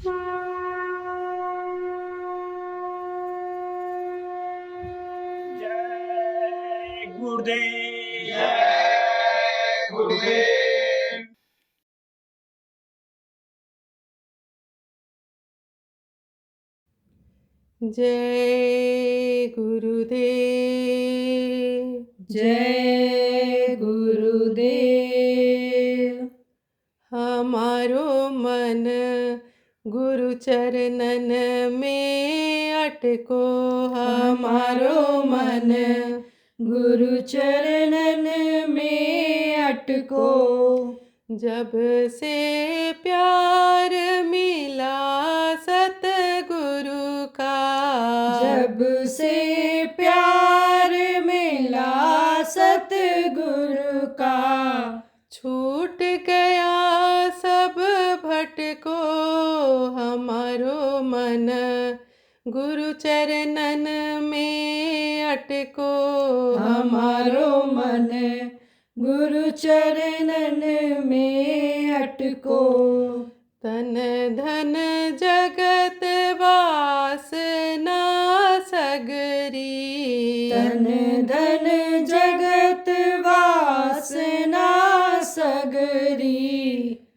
जय गुरुदेव। जय गुरुदेव। जय गुरुदेव। जय गुरुदेव। हमारो मन गुरु चरणन में अटको, हमारो मन गुरु चरणन में अटको। जब से प्यार मिला सतगुरु का, जब से प्यार मिला सतगुरु का, छूट गया सब भटको। हमारो मन गुरु चरणन में अटको, हमारो मन गुरु चरणन में अटको। तन धन जगत वासना सगरी, तन धन जगत वासना सगरी,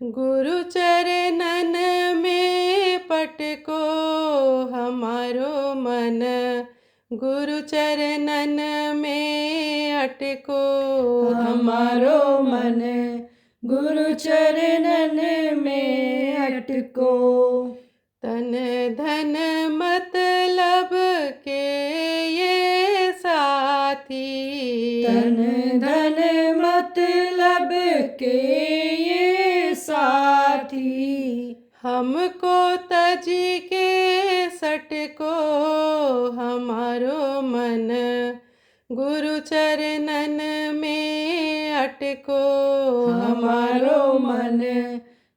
गुरु चरणन में पटको। हमारो मन गुरु चरणन में अटको, हमारो मन गुरु चरणन में अटको। तन धन मतलब के ये साथी, तन धन मतलब के ये साथी, हमको तजी के सटको। हमारो मन गुरु चरणन में अटको, हमारो मन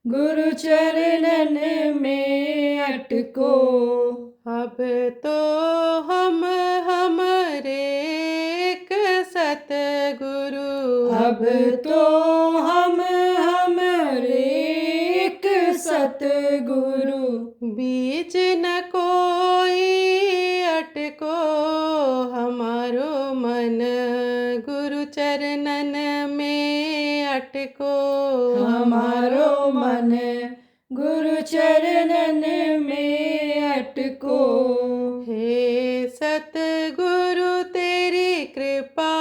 गुरु चरणन में अटको। अब तो हम हमरे एक सतगुरु, अब तो हम हमरे एक सतगुरु, बीच न कोई अटको। हमारो मन गुरु चरणन में अटको, हमारो मन गुरु चरणन में अटको। हे सतगुरु तेरी कृपा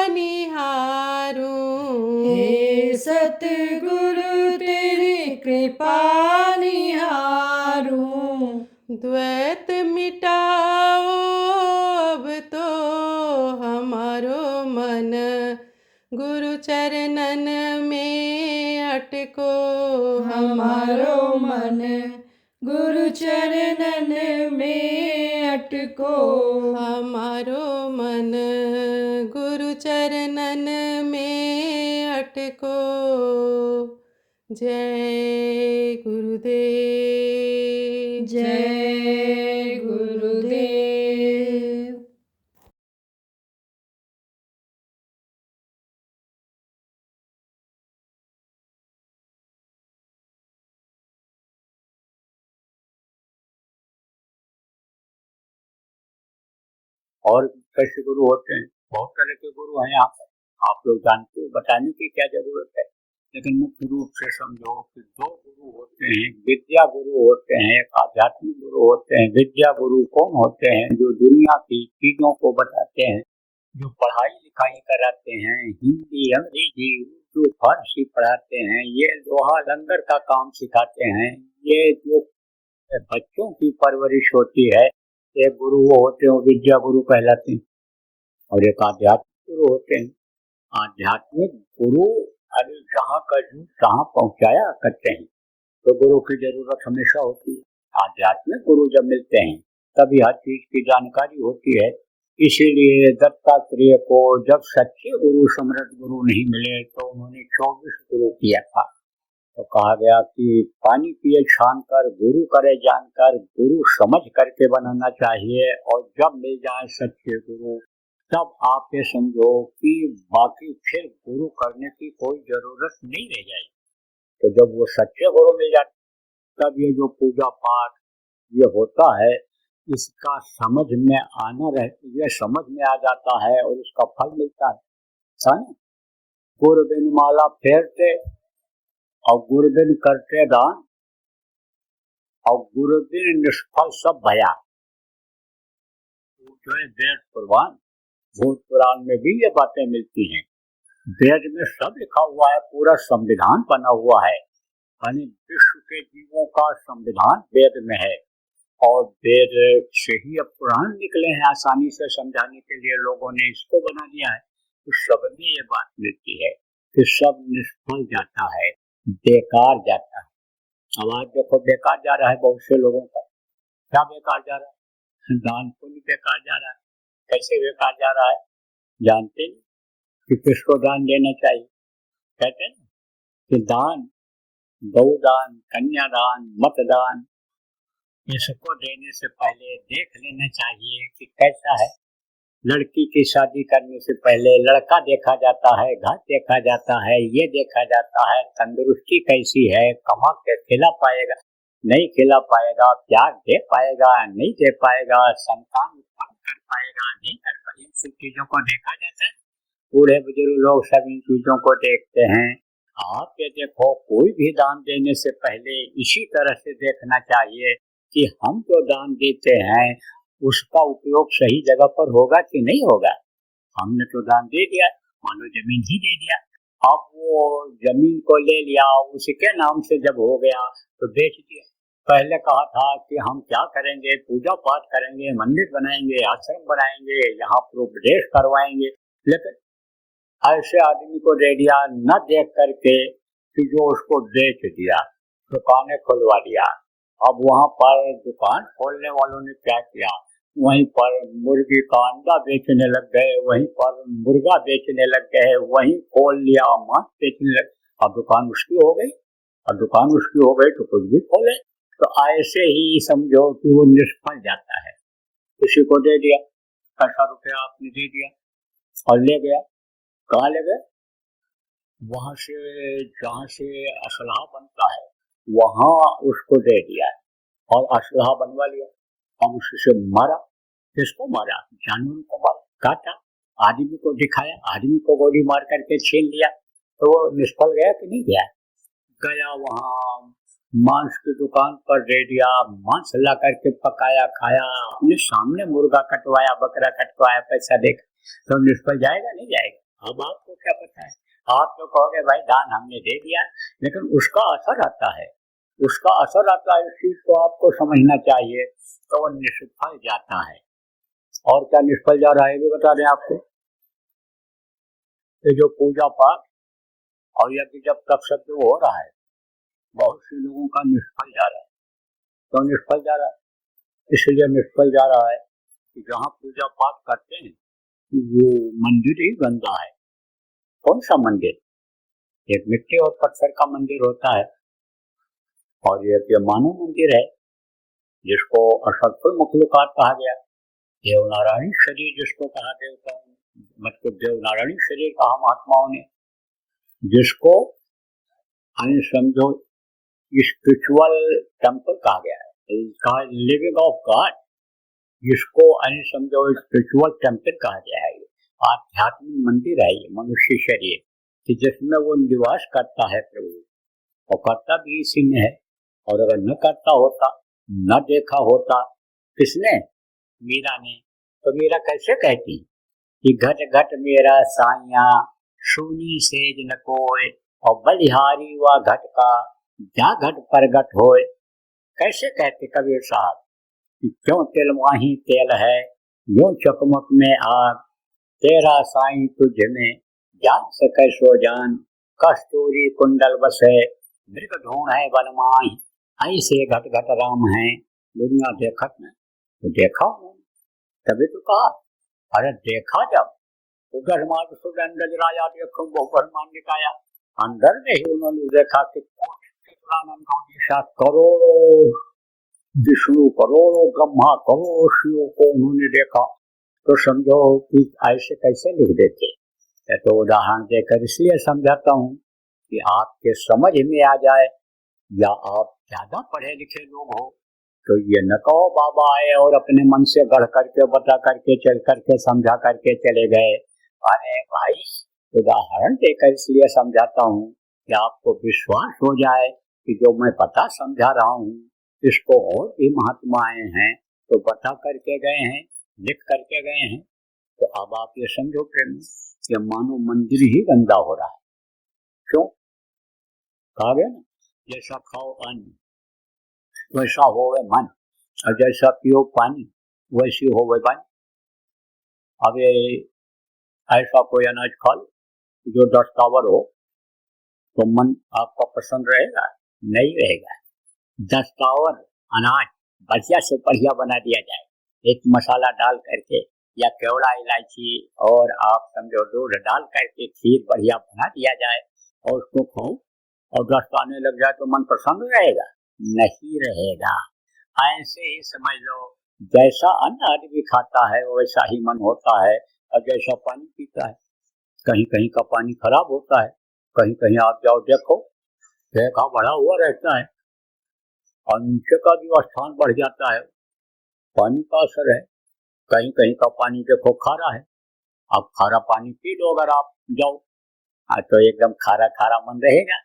निहारूं, हे सतगुरु तेरी कृपा निहारूं। द्वैत मिटाओ अब तो। हमारो मन गुरु चरणन में अटको, हमारो मन गुरु चरणन में अटको। हमारो मन गुरु चरणन में अटको। जय गुरुदेव। जय गुरुदेव। और कैसे गुरु होते हैं? बहुत तरह के गुरु हैं यहाँ पर, आप लोग जानते हो, बताने की क्या जरूरत है। लेकिन मुख्य रूप से समझो कि दो गुरु होते हैं। विद्या गुरु होते हैं, एक आध्यात्मिक गुरु होते हैं। विद्या गुरु कौन होते हैं? जो दुनिया की चीजों को बताते हैं, जो पढ़ाई लिखाई कराते हैं, हिंदी अंग्रेजी उर्दू फारसी पढ़ाते हैं, ये लोहा लंगर का काम सिखाते हैं। ये जो बच्चों की परवरिश होती है, एक गुरु वो होते हैं, विद्या गुरु कहलाते हैं। और एक आध्यात्मिक गुरु होते हैं। आध्यात्मिक गुरु अरे जहाँ का जहाँ पहुँचाया करते हैं, तो गुरु की जरूरत हमेशा होती है। आध्यात्मिक गुरु जब मिलते हैं तभी हर चीज की जानकारी होती है। इसीलिए दत्तात्रेय को जब सच्चे गुरु समर्थ गुरु नहीं मिले तो उन्होंने 24 गुरु किया था। तो कहा गया कि पानी पिए छान कर, गुरु करे जानकर, गुरु समझ करके बनाना चाहिए। और जब मिल जाए सच्चे गुरु तब आप ये समझो कि बाकी फिर गुरु करने की कोई जरूरत नहीं रह जाएगी। तो जब वो सच्चे गुरु मिल जाते तब ये जो पूजा पाठ ये होता है, इसका समझ में आना ये समझ में आ जाता है और उसका फल मिलता है। समझे? गुरुबिन माला फेरते और गुरुबिन करते दान और गुरुबिन निष्फल सब भया। जो है वेद पुराण, भूत पुराण में भी ये बातें मिलती हैं। वेद में सब लिखा हुआ है, पूरा संविधान बना हुआ है, यानी विश्व के जीवों का संविधान वेद में है। और वेद से ही अब पुराण निकले हैं, आसानी से समझाने के लिए लोगों ने इसको बना दिया है। तो सब में ये बात मिलती है कि सब निष्फल जाता है, बेकार जाता है। अब आज देखो बेकार जा रहा है बहुत से लोगों का। क्या बेकार जा रहा है? दान पुण्य बेकार जा रहा है। कैसे बेकार जा रहा है? जानते हैं कि किसको दान देना चाहिए? कहते हैं कि दान, गौदान, कन्यादान, मतदान, इसको देने से पहले देख लेना चाहिए कि कैसा है। लड़की की शादी करने से पहले लड़का देखा जाता है, घर देखा जाता है, ये देखा जाता है तंदुरुस्ती कैसी है, कमा के खिला पाएगा नहीं खिला पाएगा, प्यार दे पाएगा नहीं दे पाएगा, संतान उत्पन्न कर पाएगा नहीं कर पाएगा, इन सब चीजों को देखा जाता है। बूढ़े बुजुर्ग लोग सब इन चीजों को देखते हैं। आप ये देखो, कोई भी दान देने से पहले इसी तरह से देखना चाहिए कि हम जो दान देते हैं उसका उपयोग सही जगह पर होगा कि नहीं होगा। हमने तो दान दे दिया, मान लो जमीन ही दे दिया, अब वो जमीन को ले लिया, उसके नाम से जब हो गया तो बेच दिया। पहले कहा था कि हम क्या करेंगे, पूजा पाठ करेंगे, मंदिर बनाएंगे, आश्रम बनाएंगे, यहाँ पर उपदेश करवाएंगे, लेकिन ऐसे आदमी को दे दिया न देख करके कि जो उसको बेच दिया, दुकानें खुलवा दिया। अब वहाँ पर दुकान खोलने वालों ने क्या किया, वहीं पर मुर्गी का अंडा बेचने लग गए, वहीं पर मुर्गा बेचने लग गए, वहीं खोल लिया मांस बेचने लग। अब दुकान उसकी हो गई, अब दुकान उसकी हो गई तो कुछ भी खोले। तो ऐसे ही समझो कि वो निष्फल जाता है। किसी को दे दिया, 5 रुपया आपने दे दिया और ले गया, कहाँ ले गए? वहां से जहाँ से असलहा बनता है वहां उसको दे दिया और असलहा बनवा लिया। अब उससे मारा, किसको मारा? जानवर को मारा, काटा, आदमी को दिखाया, आदमी को गोली मार करके छीन लिया, तो वो निष्फल गया कि नहीं गया? गया वहां मांस की दुकान पर दे दिया, मांस ला करके पकाया, खाया, अपने सामने मुर्गा कटवाया, बकरा कटवाया, पैसा देकर, तो निष्फल जाएगा नहीं जाएगा? अब आपको क्या पता है? आप तो कहोगे भाई दान हमने दे दिया, लेकिन उसका असर आता है, उसका असर आता है, इस चीज को आपको समझना चाहिए। तो वो निष्फल जाता है। और क्या निष्फल जा रहा है ये बता दें आपको। ये जो पूजा पाठ और यज्ञ जब तक सब जो हो रहा है, बहुत से लोगों का निष्फल जा रहा है। तो निष्फल जा रहा है, इसलिए निष्फल जा रहा है कि जहाँ पूजा पाठ करते हैं वो मंदिर ही गंदा है। कौन सा मंदिर? एक मिट्टी और पत्थर का मंदिर होता है और ये मानव मंदिर है जिसको असफल मखलूकात कहा गया। देवनारायणी शरीर जिसको कहा देवता, मतलब देवनारायणी शरीर कहा महात्माओं ने, जिसको समझो स्पिरिचुअल टेम्पल कहा गया है, लिविंग ऑफ गॉड, जिसको समझो स्पिरिचुअल टेम्पल कहा गया है। आध्यात्मिक मंदिर है ये मनुष्य शरीर कि जिसमें वो निवास करता है प्रभु, और करता भी इसी में है। और अगर न करता होता, न देखा होता, किसने? मीरा ने। तो मीरा कैसे कहती कि घट घट मेरा साइया सुनी सेज न कोय, और बलिहारी व घट का जा घट प्रगट होए। कैसे कहते कबीर साहब कि क्यों तिल माही तेल है, यूं चकमक में आग, तेरा साईं तुझ में जान सके सो जान, कस्तूरी कुंडल बसे मृग ढूंढ है बनमाही, ऐसे घट घट राम है दुनिया देखत में। तो देखा उन्होंने, तभी तो कहा। अरे देखा जब उधर माधुसूदन राजा देखो वो ब्रह्मांड दिखाया, अंदर में ही उन्होंने देखा कि करोड़ों विष्णु, करोड़ों ब्रह्मा, करोड़ों शिव को उन्होंने देखा। तो समझो कि ऐसे कैसे लिख देते। तो उदाहरण देकर इसलिए समझाता हूँ कि आपके समझ में आ जाए, या आप ज्यादा पढ़े लिखे लोग हो तो ये न कहो बाबा आए और अपने मन से गढ़ करके बता करके चल करके समझा करके चले गए। अरे भाई उदाहरण देकर इसलिए समझाता हूँ कि आपको विश्वास हो जाए कि जो मैं बता समझा रहा हूँ इसको और भी महात्माएं हैं तो बता करके गए हैं, लिख करके गए हैं। तो अब आप ये समझो प्रेम, ये मानो मंदिर ही गंदा हो रहा है। क्यों? कहा गया ना, जैसा खाओ अन्न वैसा होवे मन और जैसा पियो पानी वैसी होवे वाणी। अब ये ऐसा कोई अनाज खा लो जो दस्तावर हो तो मन आपका पसंद रहेगा? नहीं रहेगा। दस्तावर अनाज बढ़िया से बढ़िया बना दिया जाए, एक मसाला डाल करके या केवड़ा इलायची और आप समझो दूध डाल करके खीर बढ़िया बना दिया जाए और उसको खाओ और दस्त आने लग जाए तो मन प्रसन्न रहेगा? नहीं रहेगा। ऐसे ही समझ लो, जैसा अन्न आदमी खाता है वैसा ही मन होता है और जैसा पानी पीता है। कहीं कहीं का पानी खराब होता है, कहीं कहीं आप जाओ देखो देखा बढ़ा हुआ रहता है और नीचे का भी स्थान बढ़ जाता है। पानी का असर है। कहीं कहीं का पानी देखो खारा है, अब खारा पानी पी लो अगर आप जाओ तो एकदम खारा खारा मन रहेगा।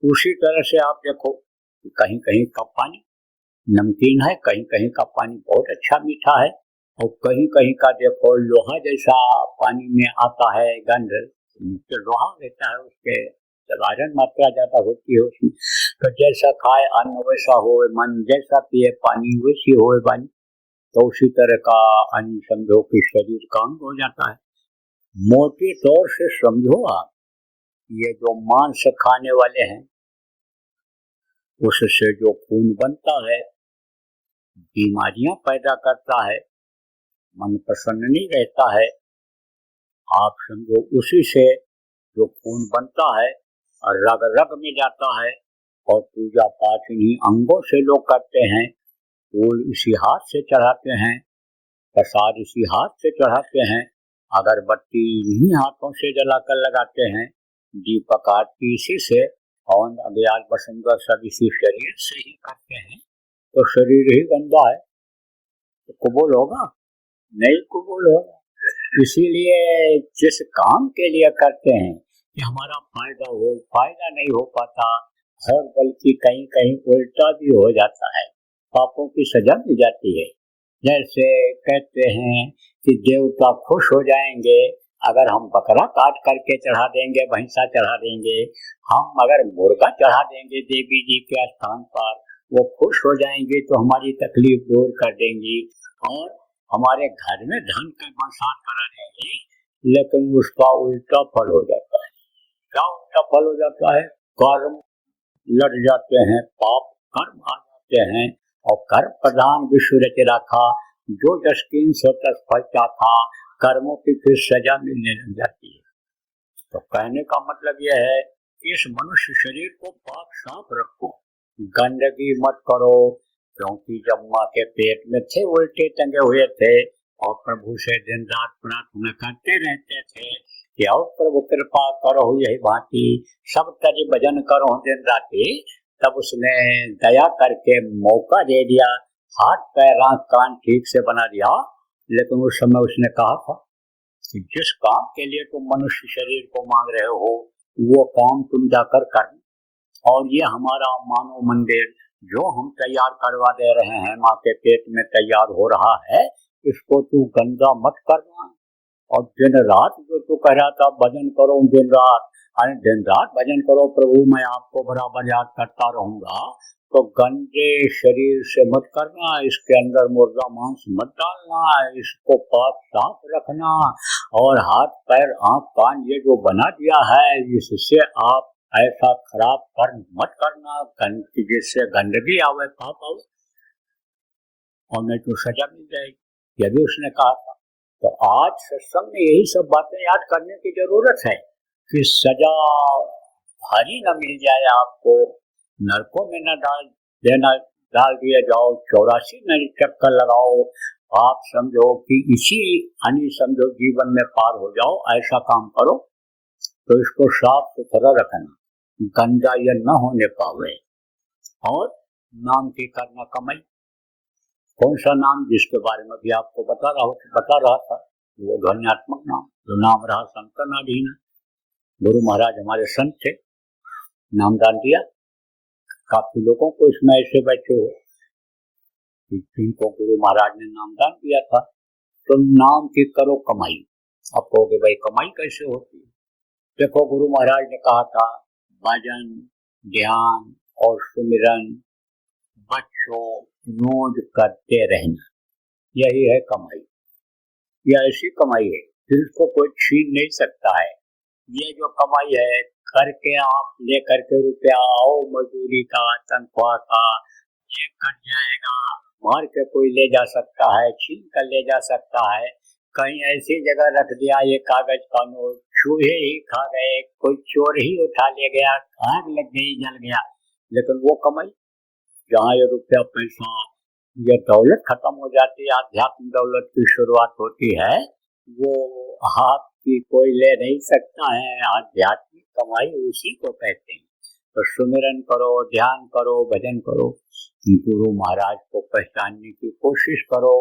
उसी तरह से आप देखो कहीं कहीं का पानी नमकीन है, कहीं कहीं का पानी बहुत अच्छा मीठा है और कहीं कहीं का देखो लोहा जैसा पानी में आता है गंध, नीचे लोहा रहता है उसके आयरन मात्रा ज्यादा होती है उसमें। तो जैसा खाए अन्न वैसा होवे मन, जैसा पिए पानी वैसी होवे वाणी। तो उसी तरह का अन्न समझो कि शरीर का अंग हो जाता है। मोटे तौर से समझो आप, ये जो मांस खाने वाले हैं उससे जो खून बनता है बीमारियां पैदा करता है, मन प्रसन्न नहीं रहता है। आप समझो उसी से जो खून बनता है और रग रग में जाता है और पूजा पाठ इन्हीं अंगों से लोग करते हैं। फूल इसी हाथ से चढ़ाते हैं, प्रसाद इसी हाथ से चढ़ाते हैं, अगरबत्ती इन्हीं हाथों से जलाकर लगाते हैं, दीपक आरती इसी से और अग्याल बसंत सब इसी शरीर से ही करते हैं। तो शरीर ही गंदा है तो कबूल होगा? नहीं कबूल होगा। इसीलिए जिस काम के लिए करते हैं कि हमारा फायदा हो, फायदा नहीं हो पाता और बल्कि कहीं कहीं उल्टा भी हो जाता है, पापों की सजा मिल जाती है। जैसे कहते हैं कि देवता खुश हो जाएंगे अगर हम बकरा काट करके चढ़ा देंगे, भैंसा चढ़ा देंगे, हम अगर मुर्गा चढ़ा देंगे देवी जी के स्थान पर, वो खुश हो जाएंगे तो हमारी तकलीफ दूर कर देंगी और हमारे घर में धन का बरसात करा देंगे। लेकिन उसका उल्टा फल हो जाता है। क्या उल्टा फल हो जाता है? कर्म लड़ जाते हैं, पाप कर्म आ जाते हैं और कर्म प्रधान विश्व रच रखा, जो जस्किन सो तस फलता था, कर्मों की फिर सजा मिलने लग जाती है। तो कहने का मतलब यह है कि इस मनुष्य शरीर को पाक साफ रखो, गंदगी मत करो, क्योंकि जब माँ के पेट में थे उल्टे टंगे हुए थे और प्रभु से दिन रात प्रार्थना करते रहते थे कि आओ प्रभु कृपा करो यही भांति सब तज भजन करो दिन राति। तब उसने दया करके मौका दे दिया, हाथ पैर आंख कान ठीक से बना दिया। लेकिन उस समय उसने कहा था कि जिस काम के लिए तुम मनुष्य शरीर को मांग रहे हो वो काम तुम जाकर कर, और ये हमारा मानव मंदिर जो हम तैयार करवा दे रहे हैं, माँ के पेट में तैयार हो रहा है, इसको तू गंदा मत करना। और दिन रात जो तू कह रहा था भजन करो दिन रात, अरे दिन रात भजन करो प्रभु, मैं आपको बराबर याद करता रहूंगा, तो गंदे शरीर से मत करना, इसके अंदर मुर्दा मांस मत डालना, इसको पाक साफ रखना और हाथ पैर आंख कान ये जो बना दिया है इससे आप ऐसा खराब कर्म मत करना जिससे गंदगी आवे, पाप आवे और नहीं तो सजा मिल जाएगी। यह भी उसने कहा था। तो आज सत्संग में यही सब बातें याद करने की जरूरत है कि सजा भारी न मिल जाए, आपको नरकों में न डाल दिया जाओ, 84 नए चक्कर लगाओ, आप समझो कि इसी हानि समझो जीवन में पार हो जाओ, ऐसा काम करो। तो इसको साफ सुथरा रखना, गंदा ये न होने पावे और नाम की करना कमाई। कौन सा नाम? जिसके बारे में भी आपको बता रहा था, वो ध्वन्यात्मक नाम, जो नाम रहा संतनाधीन। गुरु महाराज हमारे संत थे, नामदान दिया। काफी लोगों को इसमें ऐसे बैठे हो जिनको गुरु महाराज ने नामदान दिया था। तो नाम की करो कमाई। अब कहोगे भाई कमाई कैसे होती है? देखो, गुरु महाराज ने कहा था भजन, ध्यान और सुमिरन बच्चों रोज करते रहना, यही है कमाई। यह ऐसी कमाई है जिसको कोई छीन नहीं सकता है। ये जो कमाई है, करके आप लेकर के रुपया आओ, मजदूरी का, तनख्वाह का, ये कट जाएगा, मार के कोई ले जा सकता है, छीन कर ले जा सकता है। कहीं ऐसी जगह रख दिया ये कागज का नोट, चूहे ही खा गए, कोई चोर ही उठा ले गया, आग लग गई, जल गया। लेकिन वो कमाई जहाँ ये रुपया पैसा, ये दौलत खत्म हो जाती है, आध्यात्मिक दौलत की शुरुआत होती है, वो आपकी कोई ले नहीं सकता है। आध्यात्मिक कमाई उसी को कहते हैं। तो सुमिरन करो, ध्यान करो, भजन करो, गुरु महाराज को पहचानने की कोशिश करो।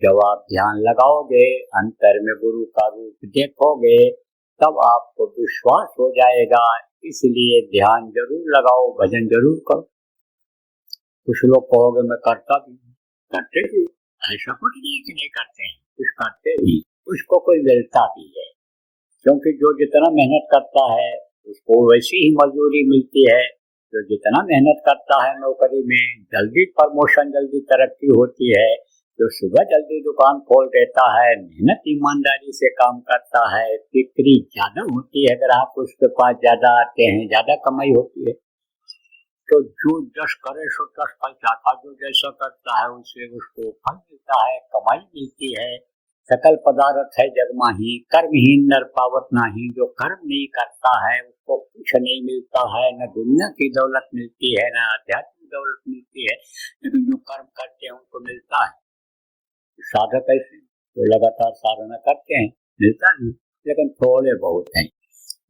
जब आप ध्यान लगाओगे, अंतर में गुरु का रूप देखोगे, तब आपको विश्वास हो जाएगा। इसलिए ध्यान जरूर लगाओ, भजन जरूर करो। कुछ लोग कहोगे मैं करता भी, करते भी, ऐसा कुछ नहीं कि नहीं करते हैं, कुछ करते भी, उसको कोई मिलता भी है। क्योंकि जो जितना मेहनत करता है उसको वैसी ही मजदूरी मिलती है। जो जितना मेहनत करता है नौकरी में, जल्दी प्रमोशन, जल्दी तरक्की होती है। जो सुबह जल्दी दुकान खोल देता है, मेहनत ईमानदारी से काम करता है, बिक्री ज्यादा होती है, ग्राहक उसके पास ज्यादा आते हैं, ज्यादा कमाई होती है। तो जो जस करे सो तस फल चाहता, जो जैसा करता है उससे उसको फल मिलता है, कमाई मिलती है। सकल पदार्थ है जग माही, कर्महीन नर पावत नाही। जो कर्म नहीं करता है उसको कुछ नहीं मिलता है, न दुनिया की दौलत मिलती है, न आध्यात्मिक दौलत मिलती है। लेकिन जो कर्म करते हैं उनको मिलता है। साधक ऐसे जो लगातार साधना करते हैं, मिलता भी, लेकिन थोड़े बहुत हैं।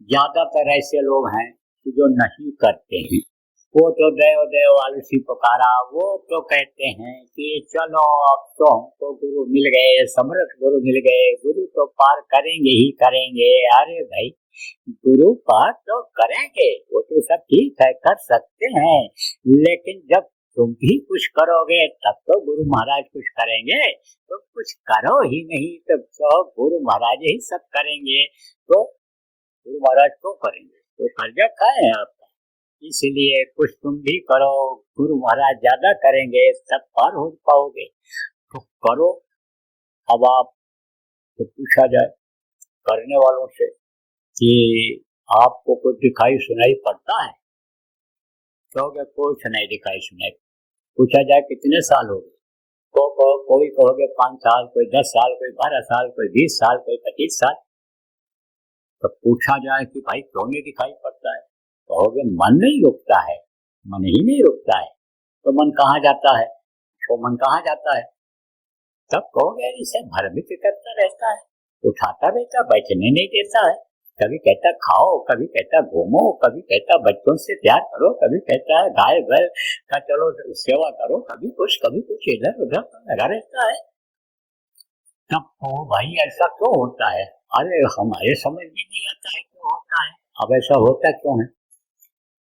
ज्यादातर ऐसे लोग हैं जो नहीं करते हैं। वो तो देव देव आलसी पुकारा, वो तो कहते हैं कि चलो अब तो हमको गुरु मिल गए, समर्थ गुरु मिल गए, गुरु तो पार करेंगे ही करेंगे। अरे भाई, गुरु पार तो करेंगे, वो तो सब ठीक है, कर सकते हैं, लेकिन जब तुम भी कुछ करोगे तब तो गुरु महाराज कुछ करेंगे। तो कुछ करो ही नहीं तब तो गुरु महाराज ही सब करेंगे। तो गुरु महाराज क्यों करेंगे? तो कर्जा खाए आप, इसलिए कुछ तुम भी करो, गुरु महाराज ज्यादा करेंगे, तब पार हो पाओगे। तो करो। अब आप तो पूछा जाए करने वालों से कि आपको कुछ दिखाई सुनाई पड़ता है? कहोगे कुछ नहीं दिखाई सुनाई। पूछा जाए कितने साल हो गए? कोई कहोगे 5 साल, कोई 10 साल, कोई 12 साल, कोई 20 साल, कोई 25 साल। तो पूछा जाए कि भाई क्यों नहीं दिखाई पड़ता है? कहोगे मन नहीं रुकता है, मन ही नहीं रुकता है। तो मन कहाँ जाता है? तो मन कहाँ जाता है? तब कहोगे इसे भ्रमित करता रहता है, उठाता रहता, बैठने नहीं देता है। कभी कहता खाओ, कभी कहता घूमो, कभी कहता बच्चों से प्यार करो, कभी कहता है गाय बैल का चलो सेवा करो, कभी कुछ इधर उधर लगा रहता है। तब तो भाई ऐसा क्यों होता है? अरे हमारे समझ में नहीं आता है क्यों होता है। अब ऐसा होता क्यों है?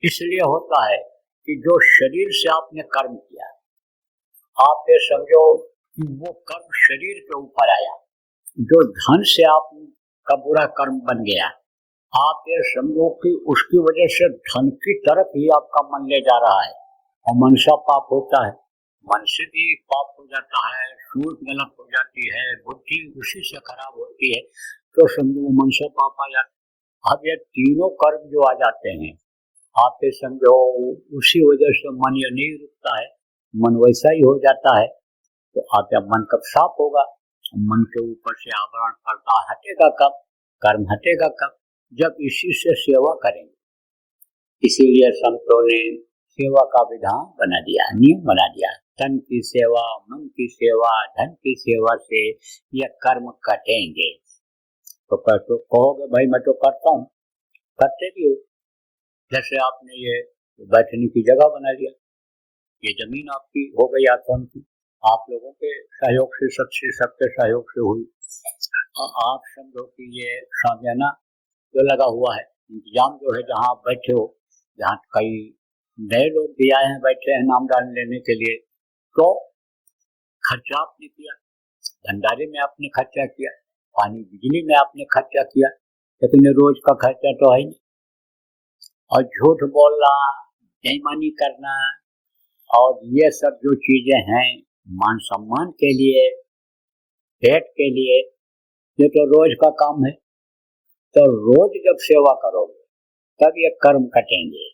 इसलिए होता है कि जो शरीर से आपने कर्म किया, आप ये समझो कि वो कर्म शरीर के ऊपर आया। जो धन से आपका बुरा कर्म बन गया, आप ये समझो कि उसकी वजह से धन की तरफ ही आपका मन ले जा रहा है, और मन से पाप होता है, मन से भी पाप हो जाता है, सूझ गलत हो जाती है, बुद्धि उसी से खराब होती है। तो समझो मन से पाप आ जाता है। अब ये तीनों कर्म जो आ जाते हैं, आप ये समझो उसी वजह से मन ये नहीं रुकता है, मन वैसा ही हो जाता है। तो आप जब मन कब साफ होगा? मन के ऊपर से आवरण पर्दा हटेगा कब? कर्म हटेगा कब? जब इसी से सेवा करेंगे। इसीलिए संतों ने सेवा का विधान बना दिया, नियम बना दिया। तन की सेवा, मन की सेवा, धन की सेवा से ये कर्म कटेंगे। तो कहोगे भाई मैं तो करता हूँ, करते भी हो। जैसे आपने ये बैठने की जगह बना लिया, ये जमीन आपकी हो गई आश्रम की, आप लोगों के सहयोग से, सबके सहयोग से हुई। आप समझो कि ये सामियाना जो लगा हुआ है, इंतजाम जो है, जहाँ आप बैठे हो, जहाँ कई नए लोग भी आए हैं, बैठे हैं नामदान लेने के लिए, तो खर्चा आपने किया, भंडारे में आपने खर्चा किया, पानी बिजली में आपने खर्चा किया, लेकिन रोज का खर्चा तो है नहीं। और झूठ बोलना, बेईमानी करना और ये सब जो चीजें हैं मान सम्मान के लिए, पेट के लिए, ये तो रोज का काम है। तो रोज जब सेवा करोगे तब ये कर्म कटेंगे।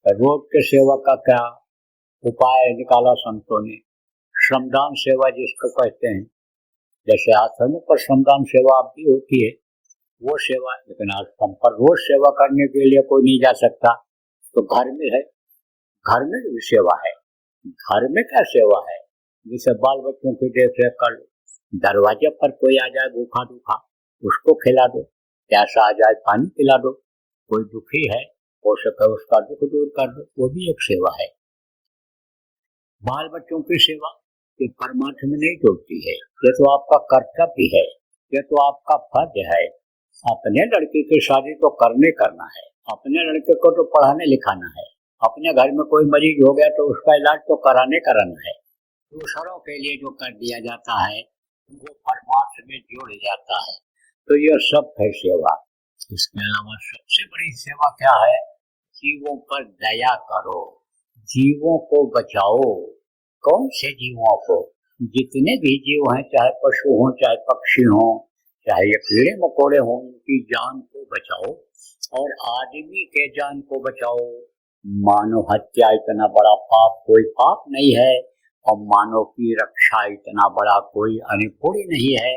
रोज के सेवा का क्या उपाय निकाला संतों ने? श्रमदान सेवा जिसको कहते हैं, जैसे आश्रमों पर श्रमदान सेवा अब भी होती है, वो सेवा। लेकिन आश्रम पर रोज सेवा करने के लिए कोई नहीं जा सकता, तो घर में है, घर में भी सेवा है। घर में क्या सेवा है? जैसे बाल बच्चों की देख रेख कर लो, दरवाजे पर कोई आ जाए भूखा दुखा, उसको खिला दो, प्यासा आ जाए पानी पिला दो, कोई दुखी है हो सके उसका दुख दूर कर दो, वो भी एक सेवा है। बाल बच्चों की सेवा ये परमार्थ में नहीं जोड़ती है, ये तो आपका कर्तव्य है, ये तो आपका फर्ज है। अपने लड़के की शादी तो करना है, अपने लड़के को तो पढ़ाने लिखाना है, अपने घर में कोई मरीज हो गया तो उसका इलाज तो कराना है। दूसरों के लिए जो कर दिया जाता है वो परमार्थ में जोड़ जाता है। तो यह सब है सेवा। इसके अलावा सबसे बड़ी सेवा क्या है? जीवों पर दया करो, जीवों को बचाओ। कौन से जीवों को? जितने भी जीव हैं, चाहे पशु हों, चाहे पक्षी हों, चाहे ये कीड़े मकोड़े हों, उनकी जान को बचाओ और आदमी के जान को बचाओ। मानव हत्या इतना बड़ा पाप कोई पाप नहीं है, और मानव की रक्षा इतना बड़ा कोई अनिपुण्य नहीं है।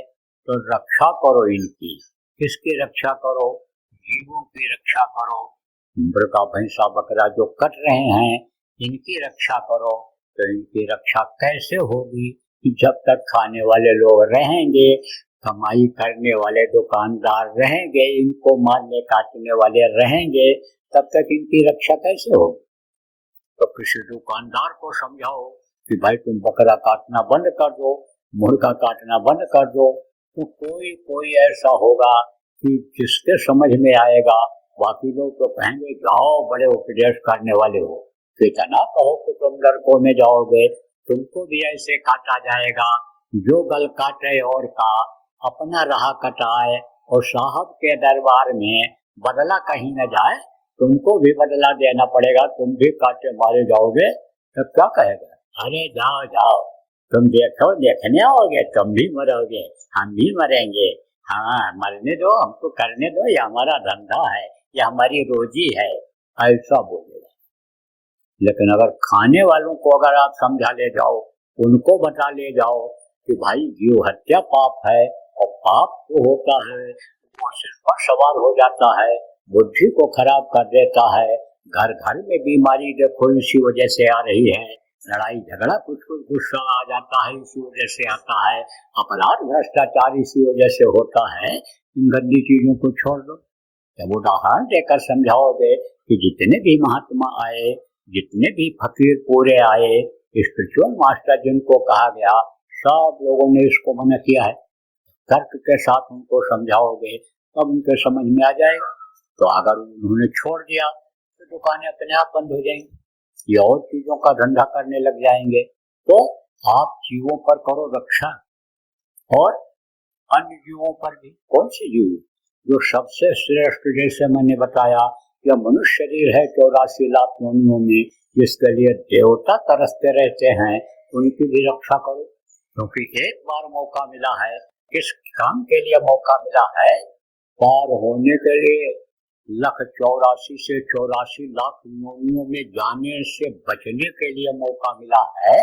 तो रक्षा करो इनकी। किसकी रक्षा करो? जीवों की रक्षा करो। मुर्गा भैंसा बकरा जो कट रहे हैं इनकी रक्षा करो। तो इनकी रक्षा कैसे होगी? जब तक खाने वाले लोग रहेंगे, कमाई करने वाले दुकानदार रहेंगे, इनको मारने काटने वाले रहेंगे, तब तक इनकी रक्षा कैसे होगी? तो किसी दुकानदार को समझाओ कि भाई तुम बकरा काटना बंद कर दो, मुर्गा काटना बंद कर दो। तो कोई ऐसा होगा कि जिसके समझ में आएगा। बाकी लोग तो कहेंगे जाओ बड़े उपदेश करने वाले हो, कितना कहो कि तुम लड़कों में जाओगे, तुमको भी ऐसे काटा जाएगा। जो गल काटे और का अपना राह कटाए, और साहब के दरबार में बदला कहीं न जाए, तुमको भी बदला देना पड़ेगा। तुम भी काटे मारे जाओगे तो क्या कहेगा? अरे जाओ जाओ, तुम देखो, देखने आओगे, तुम भी मरोगे, हम भी मरेंगे। हाँ मरने दो, हमको करने दो, ये हमारा धंधा है, ये हमारी रोजी है, ऐसा बोलेगा। लेकिन अगर खाने वालों को अगर आप समझा ले जाओ, उनको बता ले जाओ कि भाई जीव हत्या पाप है, और पाप जो होता है वो सिर पर सवार हो जाता है, बुद्धि को खराब कर देता है। घर घर में बीमारी देखो इसी वजह से आ रही है, लड़ाई झगड़ा कुछ गुस्सा आ जाता है इसी वजह से आता है, अपराध भ्रष्टाचार इसी वजह से होता है। इन गंदी चीजों को छोड़ दो। जब उदाहरण देकर समझाओगे कि जितने भी महात्मा आए, जितने भी फकीर पूरे आए, स्पिरिचुअल मास्टर जिनको कहा गया, सब लोगों ने इसको मना किया है। तर्क के साथ उनको समझाओगे तब उनके समझ में आ जाएगा। तो अगर उन्होंने छोड़ दिया तो दुकानें अपने आप बंद हो जाएंगी, ये और चीजों का धंधा करने लग जाएंगे। तो आप जीवों पर करो रक्षा, और अन्य जीवों पर भी। कौन से जीव? जो सबसे श्रेष्ठ, जैसे मैंने बताया, यह मनुष्य शरीर है 84 लाख योनियों में, जिसके लिए देवता तरसते रहते हैं, उनकी भी रक्षा करो। क्योंकि एक बार मौका मिला है, किस काम के लिए मौका मिला है? पार होने के लिए, 184 से 84 लाख योनियों में जाने से बचने के लिए मौका मिला है।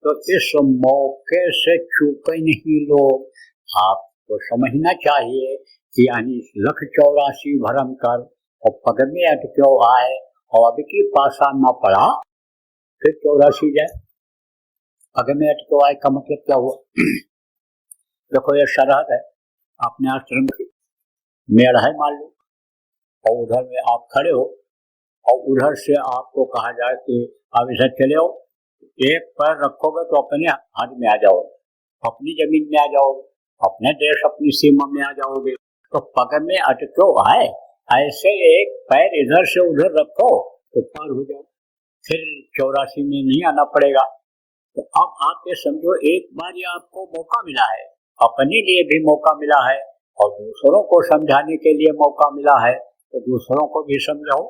तो इस मौके से चूके नहीं लोग। आपको समझना चाहिए कि यानी 184 भरम कर और पग में अटक्यो आए, और अब की पासा न पड़ा, फिर 84 जाए। पग में अटक्यो आए का मतलब क्या हुआ? देखो ये सरहद है अपने आश्रम की, मेड़ है मान लो, और उधर में आप खड़े हो, और उधर से आपको कहा जाए कि आप इधर चले हो, एक पैर रखोगे तो अपने हाथ में आ जाओगे, अपनी जमीन में आ जाओगे, अपने देश अपनी सीमा में आ जाओगे। तो पग में अटको आए, ऐसे एक पैर इधर से उधर रखो तो पार हो जाओ, फिर 84 में नहीं आना पड़ेगा। तो अब आप ये समझो, एक बार ये आपको मौका मिला है, अपने लिए भी मौका मिला है और दूसरों को समझाने के लिए मौका मिला है। तो दूसरों को भी समझाओ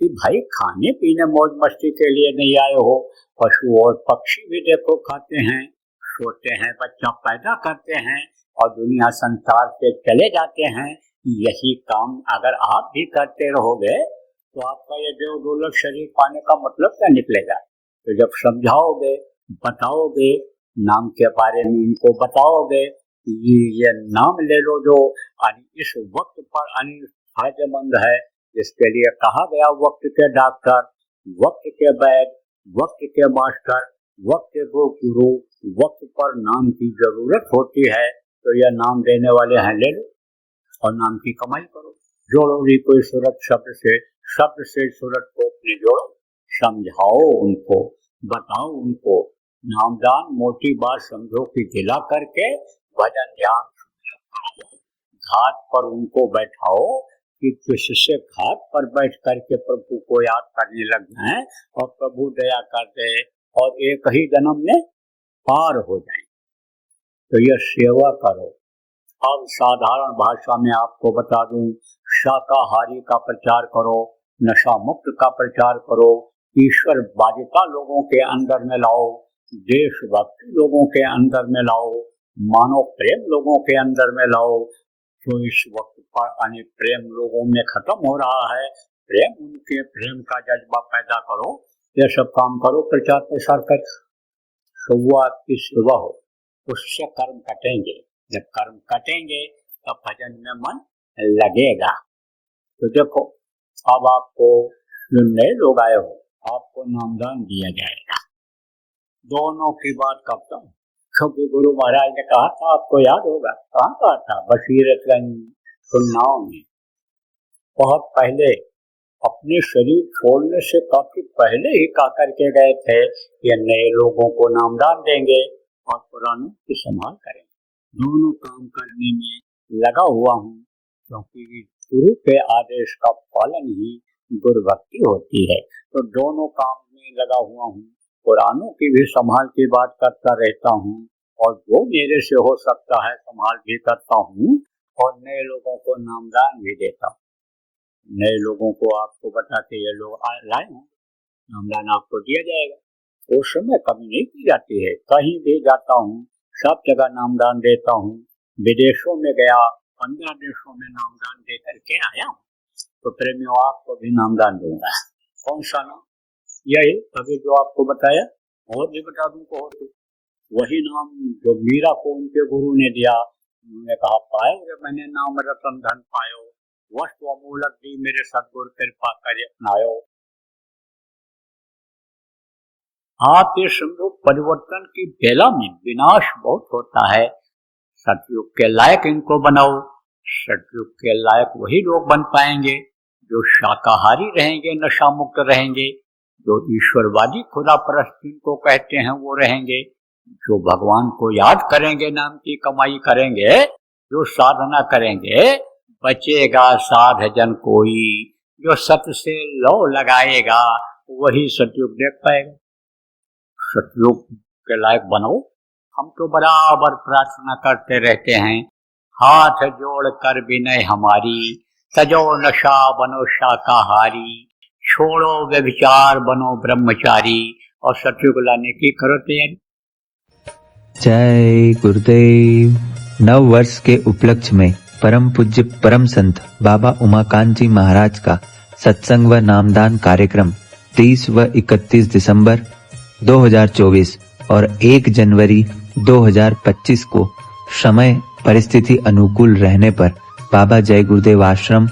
कि भाई खाने पीने मौज मस्ती के लिए नहीं आए हो। पशु और पक्षी भी देखो खाते हैं, सोते हैं, बच्चा पैदा करते हैं और दुनिया संसार से चले जाते हैं। यही काम अगर आप भी करते रहोगे तो आपका ये देव दुर्लभ शरीर पाने का मतलब क्या निकलेगा। तो जब समझाओगे, बताओगे, नाम के बारे में उनको बताओगे, ये नाम ले लो जो इस वक्त पर फायदेमंद है, जिसके लिए कहा गया वक्त के डॉक्टर, वक्त के वैद्य, वक्त के मास्टर, वक्त के गुरु, वक्त पर नाम की जरूरत होती है। तो यह नाम देने वाले हैं, ले लो और नाम की कमाई करो। जोड़ो भी कोई सूरत शब्द से सूरत को अपने जोड़ो, समझाओ उनको, बताओ उनको। नामदान मोटी बात समझो कि दिला करके भजन ध्यान घाट पर उनको बैठाओ कि जिससे घाट पर बैठ करके प्रभु को याद करने लग जाए और प्रभु दया कर दे और एक ही जन्म में पार हो जाए। तो यह सेवा करो। अब साधारण भाषा में आपको बता दूं, शाकाहारी का प्रचार करो, नशा मुक्त का प्रचार करो, ईश्वर बाध्यता लोगों के अंदर में लाओ, देशभक्ति लोगों के अंदर में लाओ, मानव प्रेम लोगों के अंदर में लाओ। जो इस वक्त पर प्रेम लोगों में खत्म हो रहा है, प्रेम का जज्बा पैदा करो। ये सब काम करो, प्रचार प्रसार कर। शुरुआत की सेवा हो, उससे कर्म कटेंगे। जब कर्म कटेंगे तब भजन में मन लगेगा। तो देखो, अब आपको जो नए लोग आए हो, आपको नामदान दिया जाएगा। दोनों की बात करता हूँ क्योंकि गुरु महाराज ने कहा था, आपको याद होगा, कहाँ कहा था, बशीरतगंज सुन्नाव में। बहुत पहले, अपने शरीर छोड़ने से काफी पहले ही कहा करके गए थे कि नए लोगों को नामदान देंगे और पुरानों की संभाल करेंगे। दोनों काम करने में लगा हुआ हूँ क्योंकि गुरु के आदेश का पालन ही गुरु भक्ति होती है। तो दोनों काम में लगा हुआ हूँ, पुरानों की भी संभाल की बात करता रहता हूँ और जो मेरे से हो सकता है संभाल भी करता हूँ और नए लोगों को नामदान भी देता हूँ। नए लोगों को आपको बताते ये लोग लाए हैं, नामदान आपको दिया जाएगा। उस समय कमी नहीं की जाती है। कहीं भी जाता हूँ, सब जगह नामदान देता हूँ। विदेशों में गया, 15 देशों में नामदान दे करके आया हूँ। तो प्रेमियों, आपको भी नामदान दूंगा। कौन सा नाम? यही अभी जो आपको बताया, और भी बता दूं को, वही नाम जो मीरा को उनके गुरु ने दिया। उन्होंने कहा, पायो मैंने नाम रतन धन पायो, वस्तु अमूलक दी मेरे सतगुरु कृपा करे अपनायो। आप ये समझो, परिवर्तन की बेला में विनाश बहुत होता है। सतयुग के लायक इनको बनाओ। सतयुग के लायक वही लोग बन पाएंगे जो शाकाहारी रहेंगे, नशा मुक्त रहेंगे, जो ईश्वरवादी खुदा परस्त इनको कहते हैं वो रहेंगे, जो भगवान को याद करेंगे, नाम की कमाई करेंगे, जो साधना करेंगे। बचेगा साध जन कोई, जो सत से लौ लगाएगा वही सतयुग देख पाएगा। सतयुग के लायक बनो। हम तो बराबर प्रार्थना करते रहते हैं, हाथ जोड़ कर विनय हमारी, सजो नशा बनो शाकाहारी, छोड़ो व्यभिचार बनो ब्रह्मचारी, और सतयुग लाने की करो तैयारी। जय गुरुदेव। नव वर्ष के उपलक्ष्य में परम पूज्य परम संत बाबा उमाकांत जी महाराज का सत्संग व नामदान कार्यक्रम 30 व 31 दिसंबर 2024 और 1 जनवरी 2025 को समय परिस्थिति अनुकूल रहने पर बाबा जय गुरुदेव आश्रम,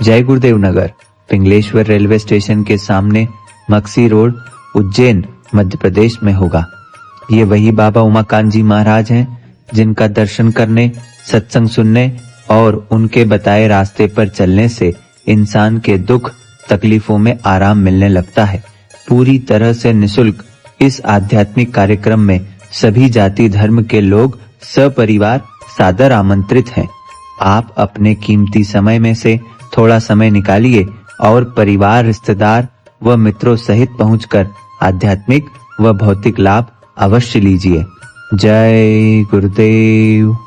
जय गुरुदेव नगर, पिंगलेश्वर रेलवे स्टेशन के सामने, मक्सी रोड, उज्जैन, मध्य प्रदेश में होगा। ये वही बाबा उमाकांत जी महाराज हैं जिनका दर्शन करने, सत्संग सुनने और उनके बताए रास्ते पर चलने से इंसान के दुख तकलीफों में आराम मिलने लगता है। पूरी तरह से निशुल्क इस आध्यात्मिक कार्यक्रम में सभी जाति धर्म के लोग सपरिवार सादर आमंत्रित हैं। आप अपने कीमती समय में से थोड़ा समय निकालिए और परिवार, रिश्तेदार व मित्रों सहित पहुंचकर आध्यात्मिक व भौतिक लाभ अवश्य लीजिए। जय गुरुदेव।